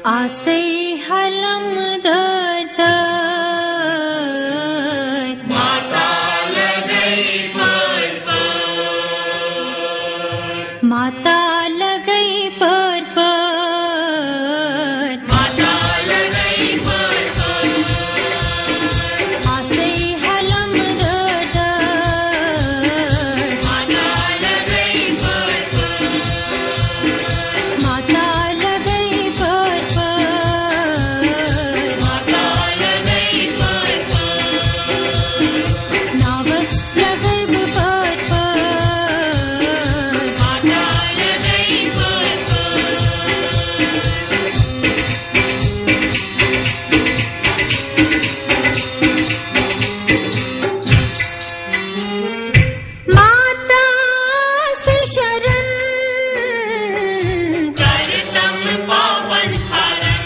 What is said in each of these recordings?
आसे हलम दर्द माता लगई पर माता लगई पर माता लगई पर आसे हलम दर्द माता लगई पर माता लगई पर माता लगई पर नावस लगई पर माता लगई पर माता से शरण करतम पावन हरण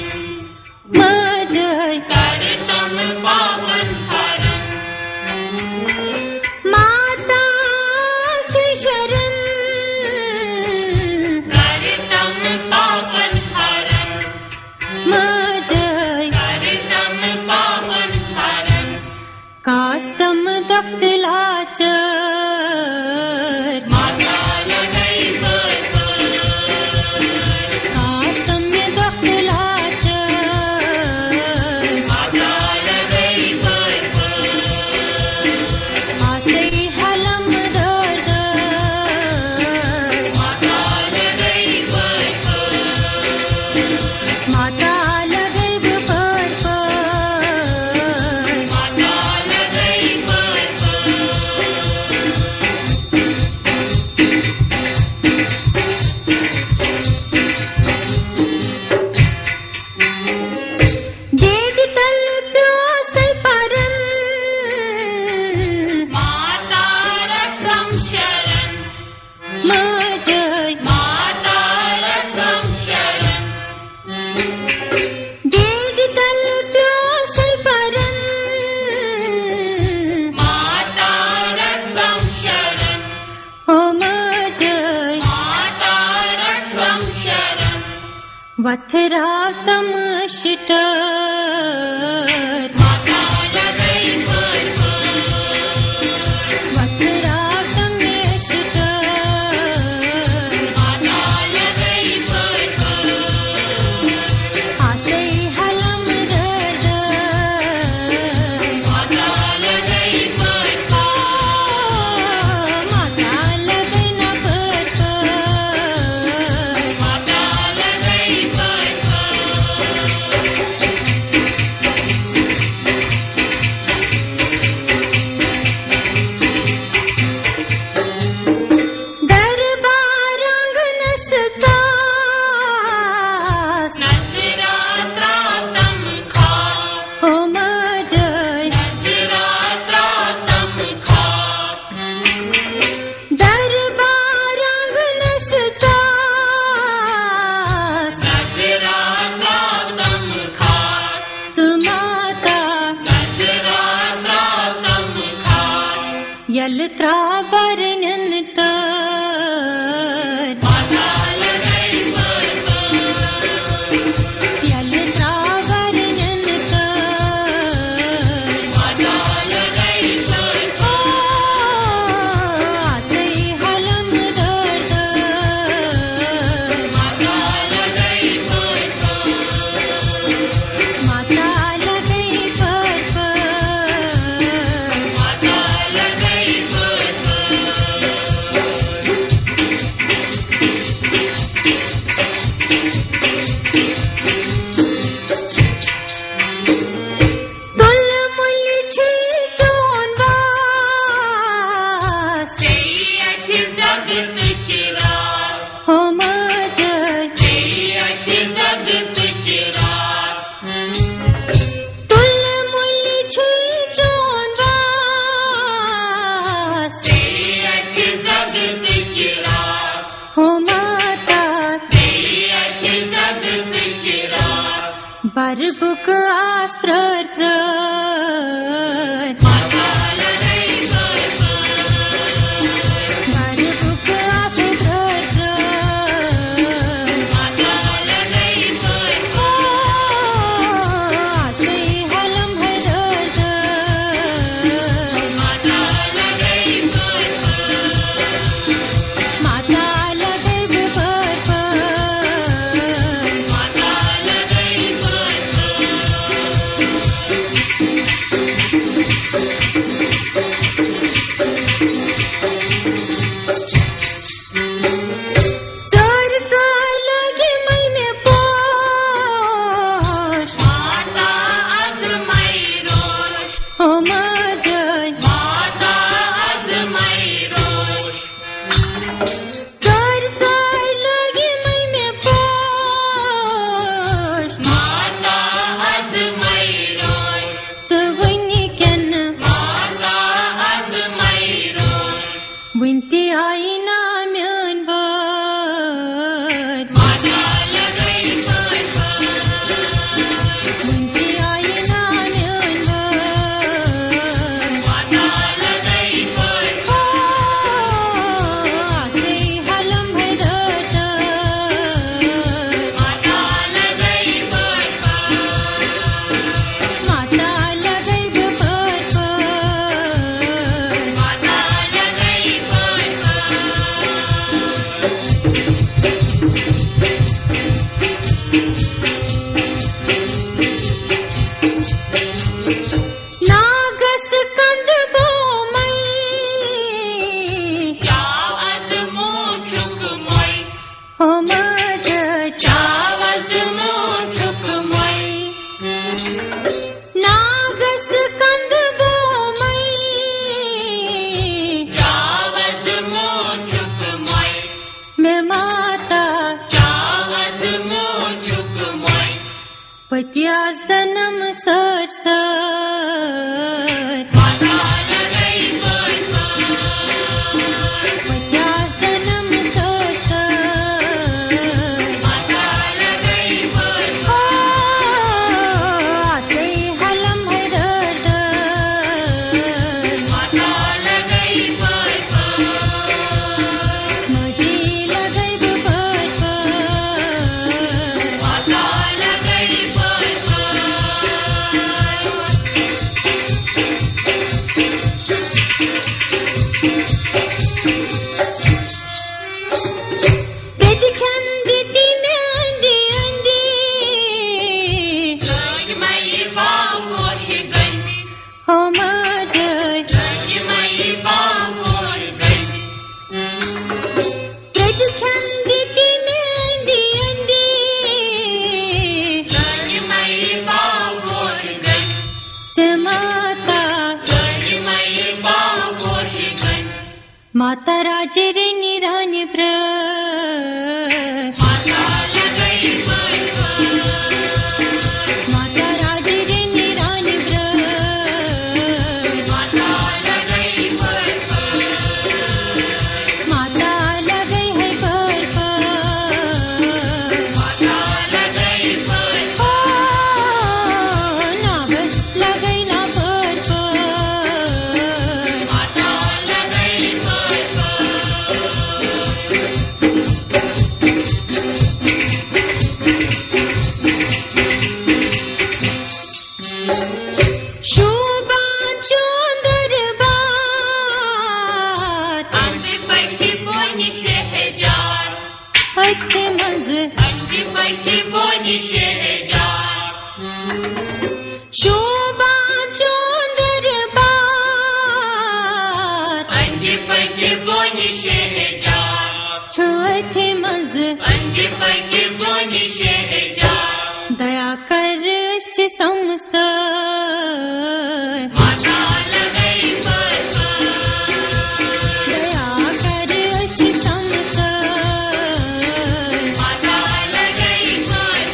मजय करतम पावन हरण माता से शरण करतम पावन हरण मजय करतम पावन हरण कास्तम दक्तलाचर माता लगई पर कास्तम दक्तलाचर माता लगई पर आसे हलम दर्द माता लगई पर माता लगई पर माता लगई पर देग तल प्योसे परन माता रत्नम शरण मजय माता रत्नम शरण देग तल प्योसे परन माता रत्नम शरण ओ मजय माता रत्नम शरण वथरातम शिटर माता लगई पर वथरातम शिटर माता लगई पर आसे हलम दर्द माता लगई पर माता लगई न पर माता लगई पर दरबार अंगन सजास नजरात्रा तम खास ओ मजय नजरात्रा तम खास दरबार अंगन सजास नजरात्रा तम खास सुमाता नजरात्रा तम खास यलत्रा वर्णन कर माता लगई पर यलत्रा वर्णन कर माता लगई पर आसे हलम दर्द माता लगई पर माता लगई पर माता लगई पर तुल मुल छी जोनवास जयत जगत चिरास हो मजय जयत जगत चिरास तुल मुल छी जोनवास जयत जगत चिरास हो माता जयत जगत चिरास बरबुक आस प्रर माता लगई पर बरबुक आस प्रर माता लगई पर आई ना म्योन बर माता लगई पर मुंजी आई ना म्योन बर माता लगई पर आसे हलम है दर्द माता लगई पर माता लगई बर माता लगई पर नागस कंद बोमई चावज मोचुकमय हो मज चावज मोचुकमय नागस कंद बोमई चावज मोचुकमय मैं माता चावज मोचुकमय पतिया सनम सर सर माता लगई पर पतिया सनम सर सर माता लगई पर आसे हलम है दर्द माता लगई पर मुझे लगई बर माता लगई पर प्रतिखंदिती में अंधी अंधी लगमई बावोश गंदी हो मज लगमई बावोश गंदी प्रतिखंदिती में अंधी अंधी लगमई बावोश गंदी से माता लगमई बावोश गंदी माता राजे रे निरानी प्र माता लगई पर माता राजे रे निरानी प्र माता लगई पर माता लगई है पर माता लगई पर ना बस लगई ना पर माता लगई पर शोभा चोंदर बार अंधी पैकी बोनी शहजार हथ मंज अंधी पैकी बोनी शहजार शोभा चोंदर बार अंधी पैकी बोनी शहजार छुअथ मंज अंधी पैकी बोनी शहजार दया कर संसार माता लगई पर दया कर संसार माता लगई पर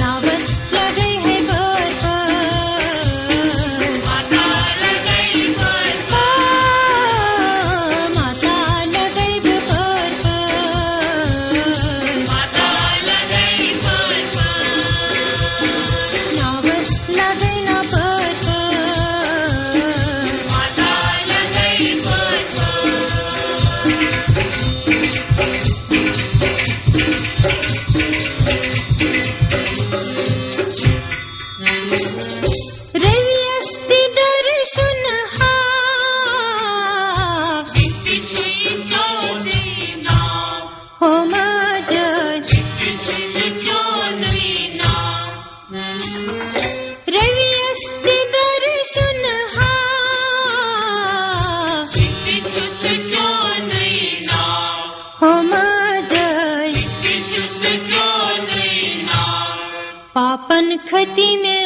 ना बस लगई है बर माता लगई पर माता लगई बर माता लगई पर ना बस लगई ना बर माता लगई पर रवि अस्ति दर्शन हा चिची चोदी नाम हो मज चिची चोदी नाम रवि अस्ति दर्शन हा चिची चोदी नाम हो मज चिची चोदी नाम पापन खती में